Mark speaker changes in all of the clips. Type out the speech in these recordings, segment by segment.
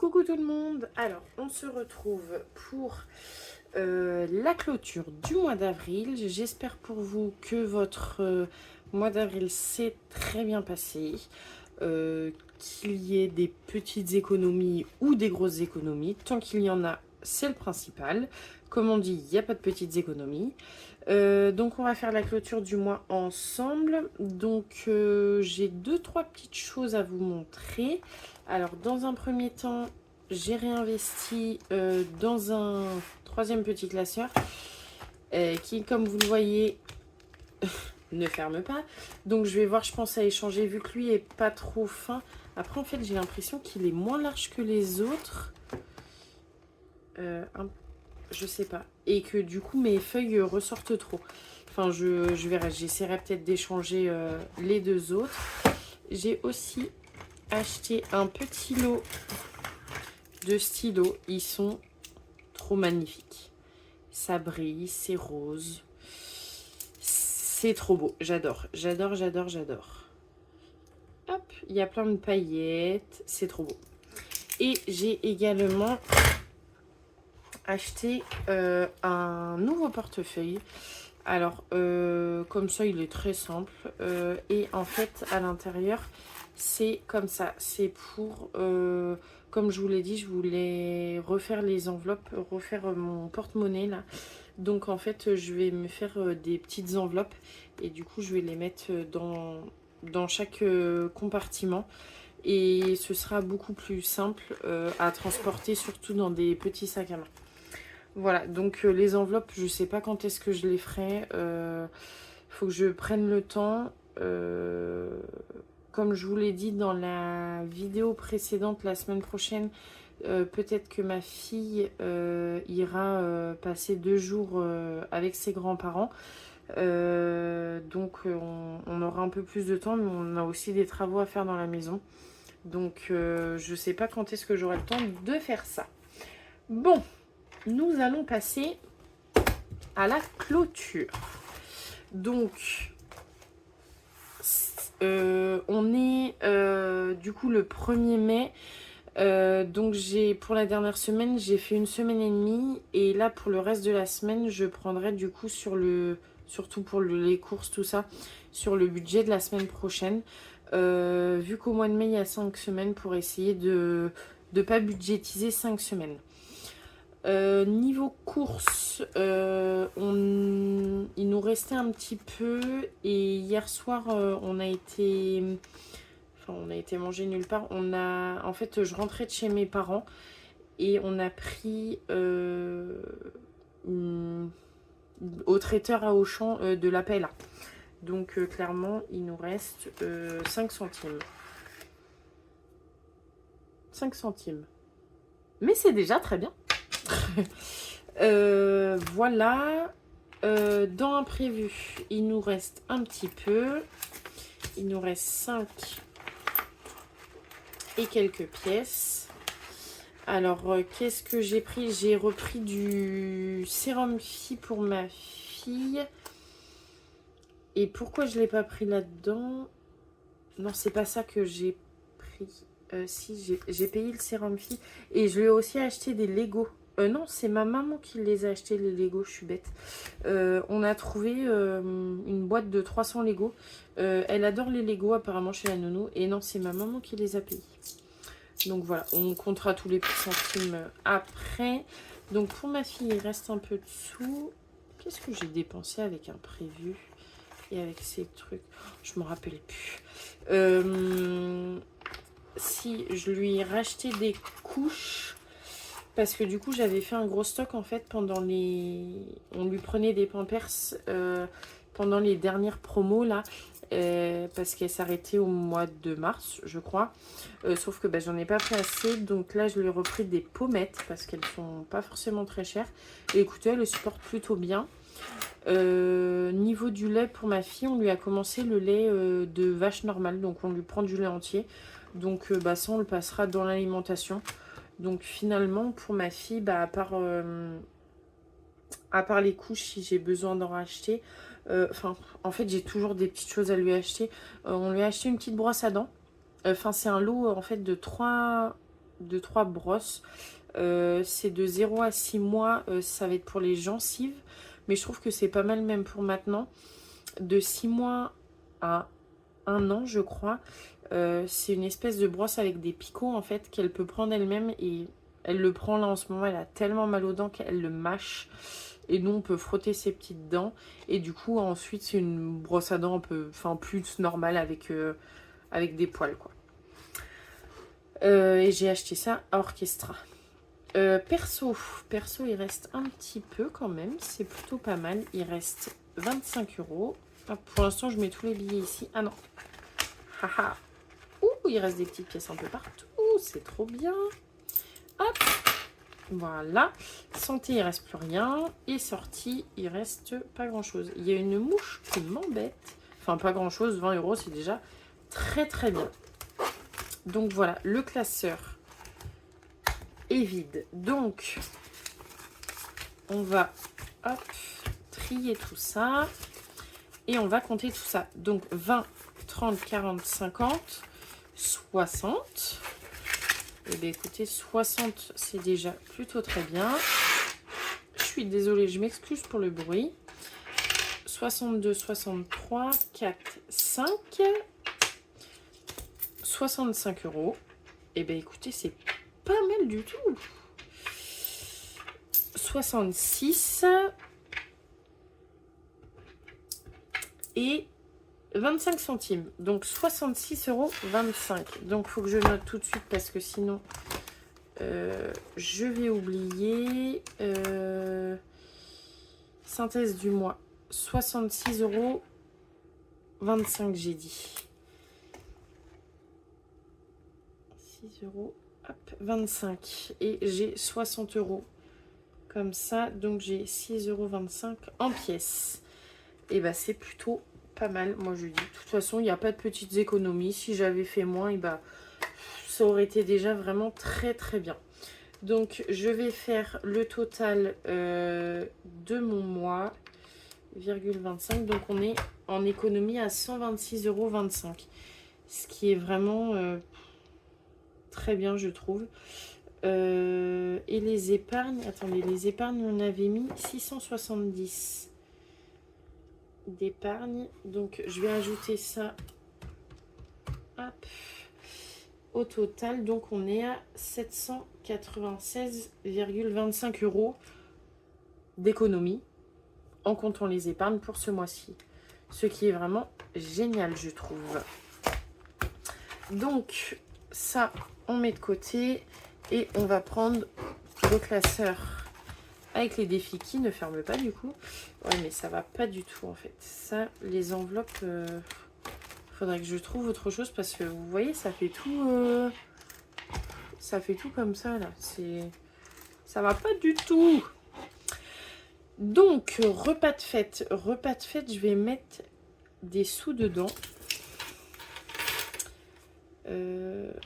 Speaker 1: Coucou tout le monde. Alors, on se retrouve pour la clôture du mois d'avril. J'espère pour vous que votre mois d'avril s'est très bien passé, qu'il y ait des petites économies ou des grosses économies. Tant qu'il y en a, c'est le principal. Comme on dit, il n'y a pas de petites économies. Donc on va faire la clôture du mois ensemble. Donc j'ai 2-3 petites choses à vous montrer. Alors dans un premier temps, j'ai réinvesti dans un troisième petit classeur qui, comme vous le voyez, ne ferme pas. Donc je vais voir, je pense à échanger vu que lui est pas trop fin. Après en fait j'ai l'impression qu'il est moins large que les autres. Je sais pas. Et que du coup mes feuilles ressortent trop. Enfin je verrai, j'essaierai peut-être d'échanger les deux autres. J'ai aussi acheté un petit lot de stylos. Ils sont trop magnifiques. Ça brille, c'est rose. C'est trop beau. J'adore, j'adore, j'adore, j'adore. Hop, il y a plein de paillettes. C'est trop beau. Et j'ai également acheté un nouveau portefeuille. Alors, comme ça, il est très simple. Et en fait, à l'intérieur, c'est comme ça. C'est pour, comme je vous l'ai dit, je voulais refaire les enveloppes, refaire mon porte-monnaie là. Donc, en fait, je vais me faire des petites enveloppes. Et du coup, je vais les mettre dans chaque compartiment. Et ce sera beaucoup plus simple à transporter, surtout dans des petits sacs à main. Voilà, donc les enveloppes, je sais pas quand est-ce que je les ferai. Faut que je prenne le temps. Comme je vous l'ai dit dans la vidéo précédente, la semaine prochaine, peut-être que ma fille ira passer 2 jours avec ses grands-parents. Donc on aura un peu plus de temps, mais on a aussi des travaux à faire dans la maison. Donc je sais pas quand est-ce que j'aurai le temps de faire ça. Bon. Nous allons passer à la clôture. Donc, on est du coup le 1er mai. Donc, pour la dernière semaine, j'ai fait 1 semaine et demie. Et là, pour le reste de la semaine, je prendrai du coup surtout pour les courses, tout ça, sur le budget de la semaine prochaine. Vu qu'au mois de mai, il y a 5 semaines pour essayer de ne pas budgétiser 5 semaines. Niveau course, il nous restait un petit peu et hier soir on a été manger nulle part. En fait, je rentrais de chez mes parents et on a pris au traiteur à Auchan de la paella. Donc clairement il nous reste 5 centimes. 5 centimes. Mais c'est déjà très bien. Voilà. Dans imprévu, il nous reste un petit peu. Il nous reste 5 et quelques pièces. Alors, qu'est-ce que j'ai pris? J'ai repris du sérum Phi pour ma fille. Et pourquoi je ne l'ai pas pris là-dedans? Non, c'est pas ça que j'ai pris. Si, j'ai payé le sérum Phi. Et je lui ai aussi acheté des Lego. Non, c'est ma maman qui les a achetés, les Lego, je suis bête. On a trouvé une boîte de 300 Lego. Elle adore les Lego apparemment chez la nounou. Et non, c'est ma maman qui les a payés. Donc voilà, on comptera tous les petits centimes après. Donc pour ma fille, il reste un peu de sous. Qu'est-ce que j'ai dépensé avec un prévu et avec ces trucs? Je me rappelle plus. Si, je lui ai racheté des couches. Parce que du coup, j'avais fait un gros stock en fait pendant les... On lui prenait des Pampers pendant les dernières promos là. Parce qu'elle s'arrêtait au mois de mars, je crois. Sauf que j'en ai pas pris assez. Donc là, je lui ai repris des pommettes parce qu'elles sont pas forcément très chères. Et écoutez, elle le supporte plutôt bien. Niveau du lait pour ma fille, on lui a commencé le lait de vache normale. Donc on lui prend du lait entier. Donc ça, on le passera dans l'alimentation. Donc finalement, pour ma fille, à part les couches, si j'ai besoin d'en racheter, en fait, j'ai toujours des petites choses à lui acheter. On lui a acheté une petite brosse à dents. C'est un lot en fait de 3 3 brosses. C'est de 0 à 6 mois, ça va être pour les gencives. Mais je trouve que c'est pas mal même pour maintenant. De 6 mois à 1 an, je crois. C'est une espèce de brosse avec des picots en fait qu'elle peut prendre elle-même. Et elle le prend là en ce moment. Elle a tellement mal aux dents qu'elle le mâche. Et nous, on peut frotter ses petites dents. Et du coup, ensuite, c'est une brosse à dents un peu, enfin, plus normale avec des poils, quoi. Et j'ai acheté ça à Orchestra. Perso, il reste un petit peu quand même. C'est plutôt pas mal. Il reste 25 €. Pour l'instant, je mets tous les billets ici. Ah non. Haha. Ouh, il reste des petites pièces un peu partout. C'est trop bien. Hop. Voilà. Santé, il reste plus rien. Et sortie, il reste pas grand chose. Il y a une mouche qui m'embête. Enfin, pas grand chose. 20 €, c'est déjà très très bien. Donc voilà, le classeur est vide. Donc, on va hop, trier tout ça. Et on va compter tout ça. Donc 20, 30, 40, 50, 60. Et bien écoutez, 60, c'est déjà plutôt très bien. Je suis désolée, je m'excuse pour le bruit. 62, 63, 4, 5, 65 €. Et bien écoutez, c'est pas mal du tout. 66 et 25 centimes. Donc 66,25 €. Donc il faut que je note tout de suite parce que sinon je vais oublier. Synthèse du mois. 66,25 €, j'ai dit. 6 €, hop, 25. Et j'ai 60 € comme ça. Donc j'ai 6,25 € en pièces. Et bah c'est plutôt pas mal, moi je dis. De toute façon, il n'y a pas de petites économies. Si j'avais fait moins, et bah, ça aurait été déjà vraiment très très bien. Donc je vais faire le total de mon mois, 0,25. Donc on est en économie à 126,25 €. Ce qui est vraiment très bien, je trouve. Et les épargnes, attendez, les épargnes, on avait mis 670 d'épargne. Donc je vais ajouter ça, hop, au total. Donc on est à 796,25 € d'économie en comptant les épargnes pour ce mois-ci, ce qui est vraiment génial, je trouve. Donc ça, on met de côté et on va prendre le classeur avec les défis qui ne ferment pas du coup. Ouais, mais ça va pas du tout en fait. Ça, les enveloppes, faudrait que je trouve autre chose parce que vous voyez, ça fait tout comme ça là. Ça va pas du tout. Donc repas de fête, je vais mettre des sous dedans.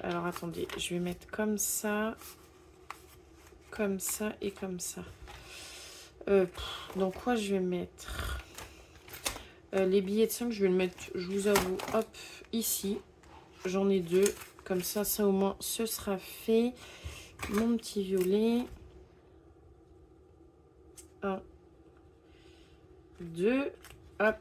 Speaker 1: Alors attendez, je vais mettre comme ça et comme ça. Dans quoi je vais mettre les billets de 5, je vais le mettre, je vous avoue, hop, ici. J'en ai 2. Comme ça au moins, ce sera fait. Mon petit violet. 1, 2, hop.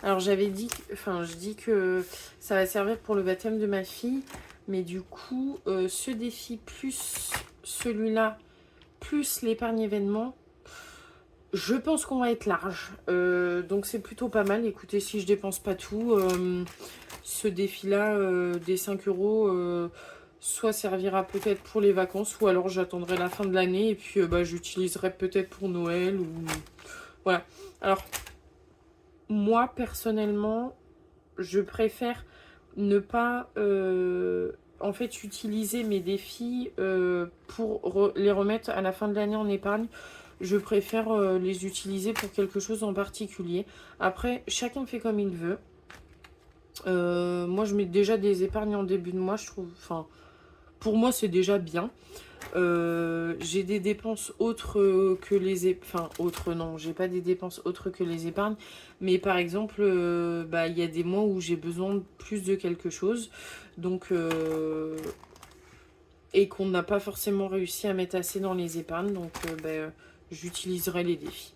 Speaker 1: Alors j'avais dit, je dis que ça va servir pour le baptême de ma fille, mais du coup, ce défi plus celui-là, plus l'épargne événement, je pense qu'on va être large. Donc c'est plutôt pas mal. Écoutez, si je dépense pas tout, ce défi-là des 5 €, soit servira peut-être pour les vacances, ou alors j'attendrai la fin de l'année et puis j'utiliserai peut-être pour Noël. Ou voilà. Alors, moi, personnellement, je préfère ne pas en fait utiliser mes défis pour les remettre à la fin de l'année en épargne. Je préfère les utiliser pour quelque chose en particulier. Après, chacun fait comme il veut. Moi, je mets déjà des épargnes en début de mois, je trouve. Enfin, pour moi, c'est déjà bien. J'ai des dépenses autres que les enfin autres non, j'ai pas des dépenses autres que les épargnes, mais par exemple bah il y a des mois où j'ai besoin de plus de quelque chose, donc et qu'on n'a pas forcément réussi à mettre assez dans les épargnes, donc bah, j'utiliserai les défis.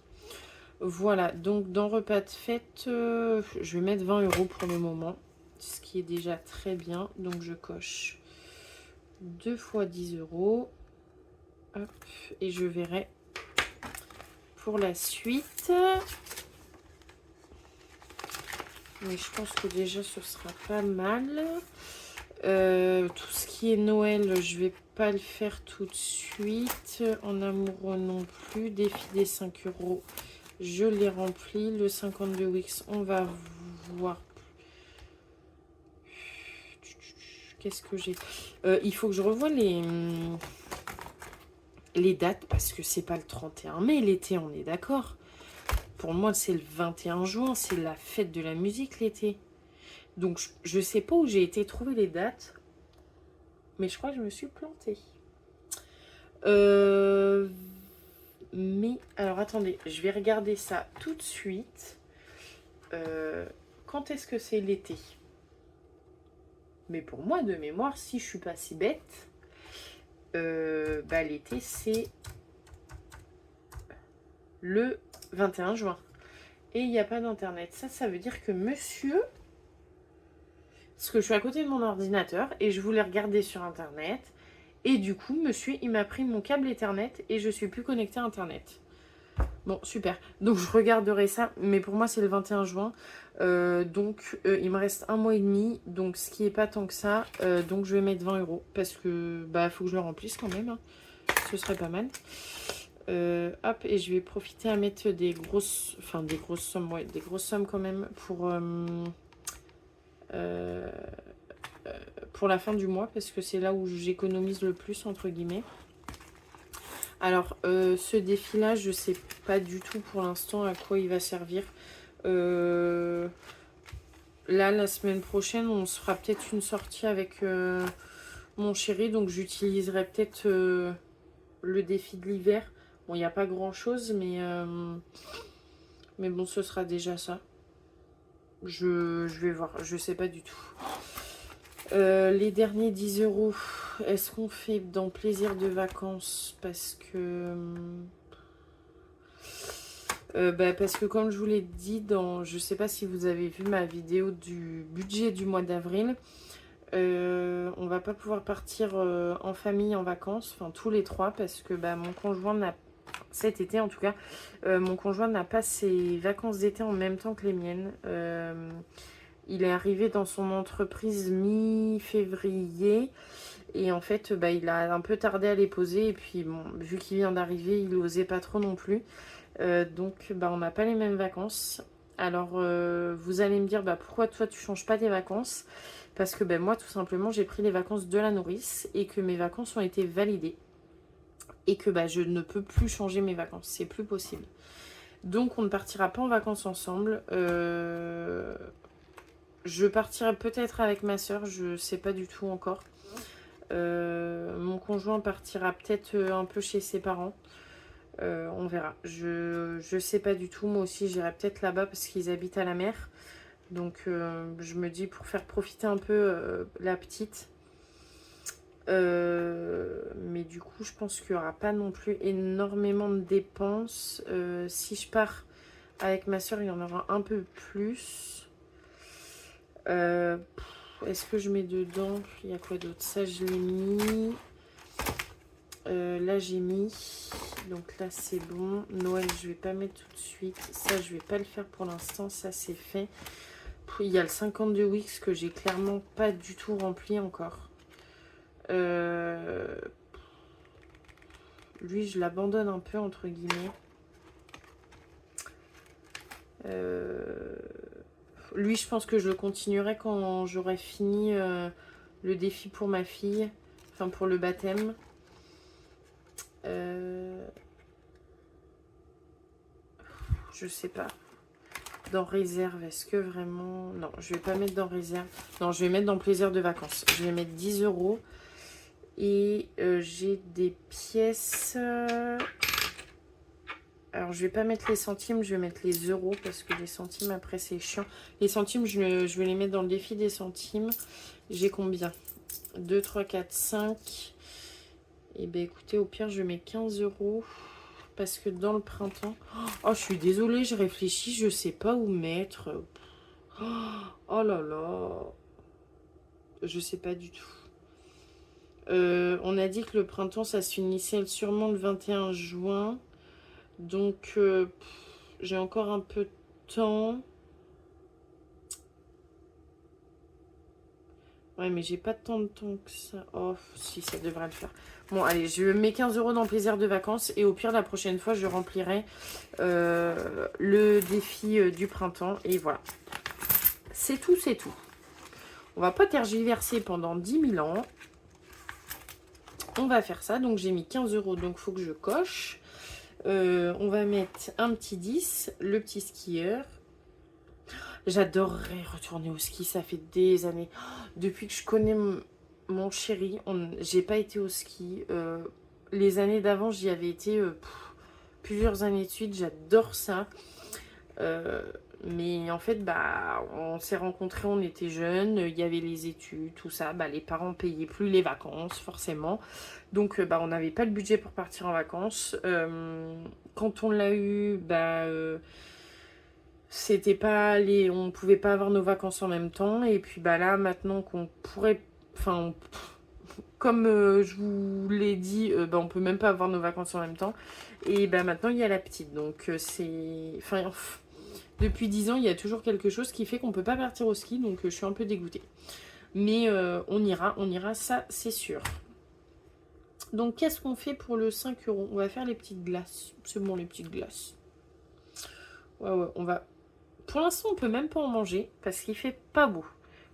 Speaker 1: Voilà, donc dans repas de fête, je vais mettre 20 € pour le moment, ce qui est déjà très bien, donc je coche 2 fois 10 €. Hop, et je verrai pour la suite. Mais je pense que déjà ce sera pas mal. Tout ce qui est Noël, je vais pas le faire tout de suite. En amoureux non plus. Défi des 5 €, je l'ai rempli. Le 52 Wix, on va voir. Qu'est-ce que j'ai? Il faut que je revoie les dates parce que c'est pas le 31 mai l'été, on est d'accord. Pour moi, c'est le 21 juin, c'est la fête de la musique l'été. Donc, je sais pas où j'ai été trouver les dates, mais je crois que je me suis plantée. Mais, alors attendez, je vais regarder ça tout de suite. Quand est-ce que c'est l'été? Mais pour moi, de mémoire, si je suis pas si bête, bah, l'été, c'est le 21 juin. Et il n'y a pas d'internet. Ça veut dire que monsieur... Parce que je suis à côté de mon ordinateur et je voulais regarder sur internet. Et du coup, monsieur, il m'a pris mon câble Ethernet et je suis plus connectée à internet. Bon, super. Donc, je regarderai ça. Mais pour moi, c'est le 21 juin. Donc, il me reste un mois et demi. Donc, ce qui est pas tant que ça. Donc, je vais mettre 20 €. Parce que, bah, faut que je le remplisse quand même. Hein. Ce serait pas mal. Hop, et je vais profiter à mettre des grosses... Enfin, des grosses sommes, ouais. Des grosses sommes quand même pour la fin du mois. Parce que c'est là où j'économise le plus, entre guillemets. Alors, ce défi-là, je sais pas du tout pour l'instant à quoi il va servir. Là, la semaine prochaine, on se fera peut-être une sortie avec mon chéri. Donc, j'utiliserai peut-être le défi de l'hiver. Bon, il n'y a pas grand-chose, mais bon, ce sera déjà ça. Je vais voir, je sais pas du tout. Les derniers 10 €, est-ce qu'on fait dans plaisir de vacances? Parce que... parce que comme je vous l'ai dit, je sais pas si vous avez vu ma vidéo du budget du mois d'avril, on va pas pouvoir partir en famille en vacances, enfin tous les trois, parce que mon conjoint n'a, cet été en tout cas, mon conjoint n'a pas ses vacances d'été en même temps que les miennes. Il est arrivé dans son entreprise mi-février et en fait il a un peu tardé à les poser et puis bon, vu qu'il vient d'arriver, il osait pas trop non plus. Donc on n'a pas les mêmes vacances. Alors vous allez me dire pourquoi toi tu changes pas tes vacances? Parce que moi tout simplement j'ai pris les vacances de la nourrice et que mes vacances ont été validées. Et que je ne peux plus changer mes vacances, c'est plus possible. Donc on ne partira pas en vacances ensemble. Je partirai peut-être avec ma soeur, je sais pas du tout encore. Mon conjoint partira peut-être un peu chez ses parents. On verra. Je sais pas du tout. Moi aussi, j'irai peut-être là-bas parce qu'ils habitent à la mer. Donc, je me dis pour faire profiter un peu la petite. Mais du coup, je pense qu'il n'y aura pas non plus énormément de dépenses. Si je pars avec ma soeur, il y en aura un peu plus. Est-ce que je mets dedans? Il y a quoi d'autre? Ça, je l'ai mis. Là, j'ai mis. Donc là, c'est bon. Noël, je vais pas mettre tout de suite. Ça, je vais pas le faire pour l'instant. Ça, c'est fait. Il y a le 52 Wix que j'ai clairement pas du tout rempli encore. Lui, je l'abandonne un peu, entre guillemets. Lui, je pense que je le continuerai quand j'aurai fini le défi pour ma fille. Enfin, pour le baptême. Je sais pas. Dans réserve, est-ce que vraiment... Non, je vais pas mettre dans réserve. Non, je vais mettre dans plaisir de vacances. Je vais mettre 10 €. Et j'ai des pièces... Alors, je vais pas mettre les centimes, je vais mettre les euros parce que les centimes, après, c'est chiant. Les centimes, je vais les mettre dans le défi des centimes. J'ai combien? 2, 3, 4, 5. Et bien, écoutez, au pire, je mets 15 euros parce que dans le printemps... Oh, je suis désolée, je réfléchis, je sais pas où mettre. Oh là là. Je sais pas du tout. On a dit que le printemps, ça se finissait sûrement le 21 juin. Donc, j'ai encore un peu de temps. Ouais, mais j'ai pas tant de temps que ça. Oh, si, ça devrait le faire. Bon, allez, je mets 15 euros dans plaisir de vacances. Et au pire, la prochaine fois, je remplirai le défi du printemps. Et voilà. C'est tout, c'est tout. On va pas tergiverser pendant 10 000 ans. On va faire ça. Donc, j'ai mis 15 euros. Donc, il faut que je coche. On va mettre un petit 10. Le petit skieur. J'adorerais retourner au ski. Ça fait des années. Depuis que je connais mon chéri, j'ai pas été au ski. Les années d'avant, j'y avais été plusieurs années de suite. J'adore ça. Mais en fait, bah, on s'est rencontrés, on était jeunes, il y avait les études, tout ça. Bah, les parents payaient plus les vacances, forcément. Donc, bah, on n'avait pas le budget pour partir en vacances. Quand on l'a eu, bah, c'était pas on pouvait pas avoir nos vacances en même temps. Et puis, bah, là, maintenant qu'on pourrait, enfin, comme je vous l'ai dit, bah, on peut même pas avoir nos vacances en même temps. Et bah, maintenant, il y a la petite. Donc, c'est, enfin, depuis 10 ans, il y a toujours quelque chose qui fait qu'on ne peut pas partir au ski, donc je suis un peu dégoûtée. Mais on ira, ça c'est sûr. Donc qu'est-ce qu'on fait pour le 5 euros? On va faire les petites glaces. C'est bon, les petites glaces. Ouais, on va... Pour l'instant, on peut même pas en manger parce qu'il fait pas beau.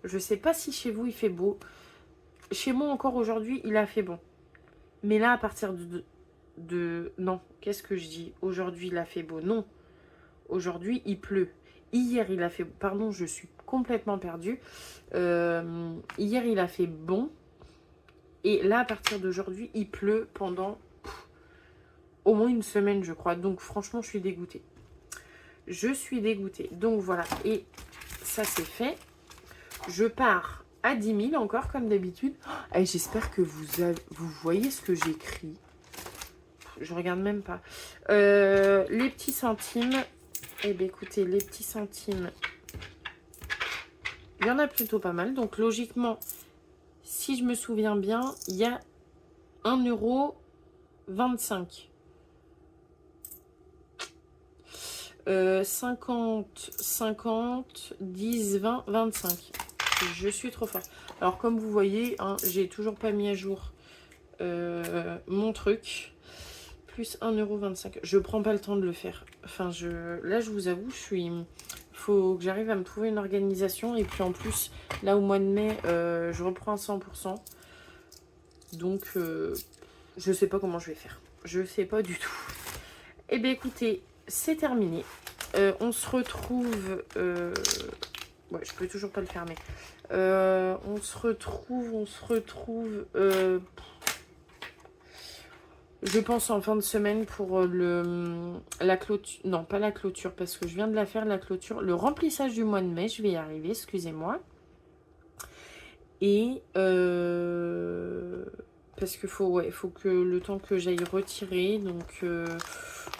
Speaker 1: Je sais pas si chez vous il fait beau. Chez moi encore aujourd'hui, il a fait bon. Mais là, à partir non, qu'est-ce que je dis? Aujourd'hui, il a fait beau. Non. Aujourd'hui, il pleut. Hier, il a fait... Pardon, je suis complètement perdue. Hier, il a fait bon. Et là, à partir d'aujourd'hui, il pleut pendant au moins une semaine, je crois. Donc, franchement, je suis dégoûtée. Je suis dégoûtée. Donc, voilà. Et ça, c'est fait. Je pars à 10 000 encore, comme d'habitude. Oh, et j'espère que vous voyez ce que j'écris. Je regarde même pas. Les petits centimes... Eh bien, écoutez, les petits centimes, il y en a plutôt pas mal. Donc, logiquement, si je me souviens bien, il y a 1,25 €. 50, 50, 10, 20, 25. Je suis trop forte. Alors, comme vous voyez, hein, j'ai toujours pas mis à jour mon truc. Plus 1,25 €. Je prends pas le temps de le faire. Enfin, là, je vous avoue, faut que j'arrive à me trouver une organisation. Et puis, en plus, là, au mois de mai, je reprends à 100%. Donc, je sais pas comment je vais faire. Je sais pas du tout. Eh bien, écoutez, c'est terminé. On se retrouve... Ouais, je peux toujours pas le fermer. On se retrouve... Je pense en fin de semaine pour la clôture. Non, pas la clôture, parce que je viens de la faire, la clôture. Le remplissage du mois de mai, je vais y arriver, excusez-moi. Et parce que faut que le temps que j'aille retirer. Donc,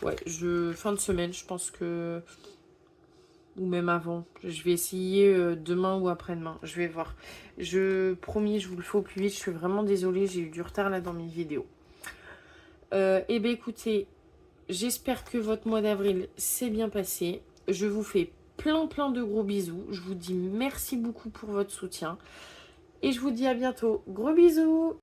Speaker 1: ouais, fin de semaine, je pense que... Ou même avant. Je vais essayer demain ou après-demain. Je vais voir. Promis, je vous le fais au plus vite. Je suis vraiment désolée, j'ai eu du retard là dans mes vidéos. Eh bien, écoutez, j'espère que votre mois d'avril s'est bien passé. Je vous fais plein de gros bisous. Je vous dis merci beaucoup pour votre soutien. Et je vous dis à bientôt. Gros bisous!